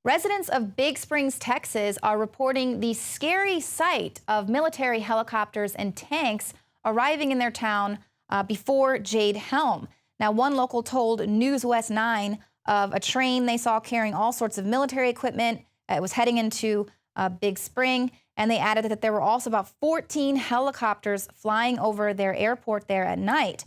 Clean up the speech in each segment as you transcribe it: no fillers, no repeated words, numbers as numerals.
Residents of Big Springs, Texas are reporting the scary sight of military helicopters and tanks arriving in their town before Jade HELM. Now, one local told News West 9 of a train they saw carrying all sorts of military equipment. It was heading into Big Spring, and they added that there were also about 14 helicopters flying over their airport there at night.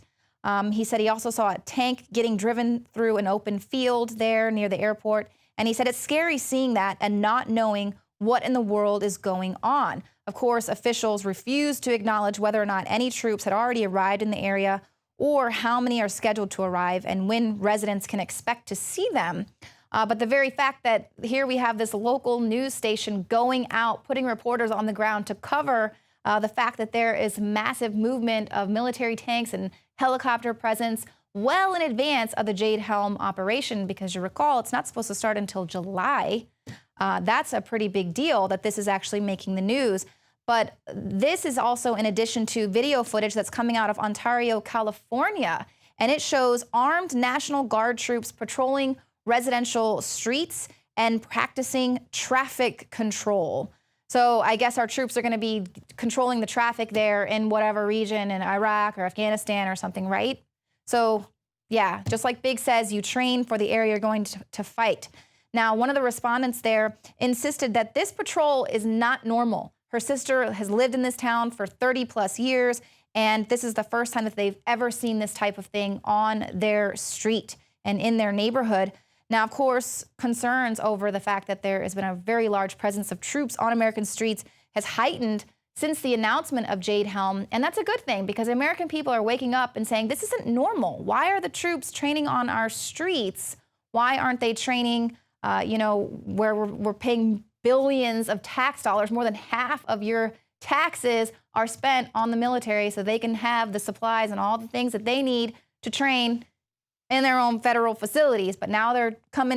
He said he also saw a tank getting driven through an open field there near the airport. And he said it's scary seeing that and not knowing what in the world is going on. Of course, officials refused to acknowledge whether or not any troops had already arrived in the area or how many are scheduled to arrive and when residents can expect to see them. But the very fact that here we have this local news station going out, putting reporters on the ground to cover the fact that there is massive movement of military tanks and helicopter presence well in advance of the Jade HELM operation, because you recall it's not supposed to start until July. That's a pretty big deal that this is actually making the news. But this is also in addition to video footage that's coming out of Ontario, California, and it shows armed National Guard troops patrolling residential streets and practicing traffic control. So I guess our troops are going to be controlling the traffic there in whatever region in Iraq or Afghanistan or something, right? So yeah, just like Big says, you train for the area you're going to fight. Now, one of the respondents there insisted that this patrol is not normal. Her sister has lived in this town for 30+ years, and this is the first time that they've ever seen this type of thing on their street and in their neighborhood. Now, of course, concerns over the fact that there has been a very large presence of troops on American streets has heightened since the announcement of Jade HELM, and that's a good thing because American people are waking up and saying, this isn't normal. Why are the troops training on our streets? Why aren't they training, where we're paying billions of tax dollars? More than half of your taxes are spent on the military so they can have the supplies and all the things that they need to train in their own federal facilities. But now they're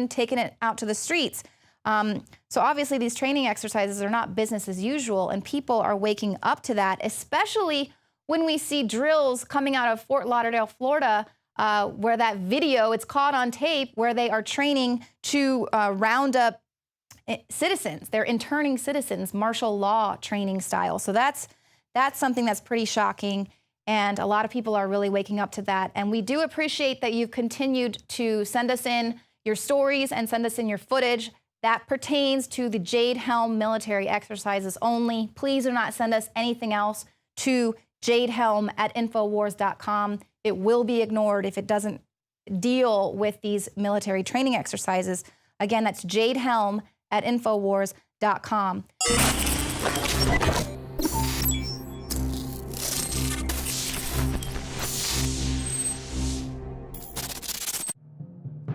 taking it out to the streets. So obviously these training exercises are not business as usual, and people are waking up to that, especially when we see drills coming out of Fort Lauderdale, Florida, where that video, it's caught on tape, where they are training to round up citizens. They're interning citizens, martial law training style. So that's something that's pretty shocking, and a lot of people are really waking up to that. And we do appreciate that you've continued to send us in your stories and send us in your footage that pertains to the Jade HELM military exercises only. Please do not send us anything else to jadehelm@infowars.com. It will be ignored if it doesn't deal with these military training exercises. Again, that's jadehelm@infowars.com.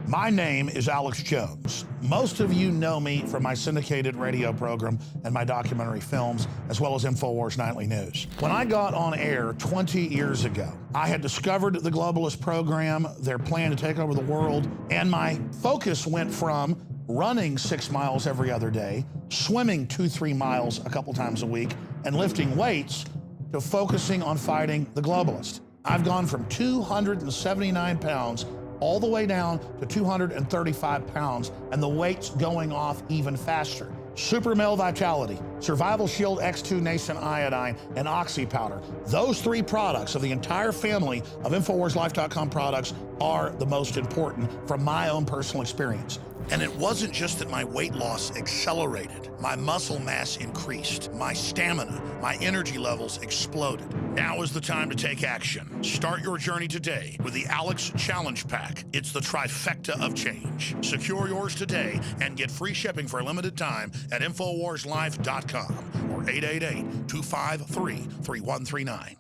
My name is Alex Jones. Most of you know me from my syndicated radio program and my documentary films, as well as InfoWars Nightly News. When I got on air 20 years ago, I had discovered the globalist program, their plan to take over the world, and my focus went from running 6 miles every other day, swimming 2-3 miles a couple times a week, and lifting weights, to focusing on fighting the globalist. I've gone from 279 pounds all the way down to 235 pounds, and the weight's going off even faster. Super Male Vitality, Survival Shield X2 Nascent Iodine, and Oxy Powder. Those 3 products of the entire family of InfoWarsLife.com products are the most important from my own personal experience. And it wasn't just that my weight loss accelerated. My muscle mass increased. My stamina, my energy levels exploded. Now is the time to take action. Start your journey today with the Alex Challenge Pack. It's the trifecta of change. Secure yours today and get free shipping for a limited time at InfoWarsLife.com or 888-253-3139.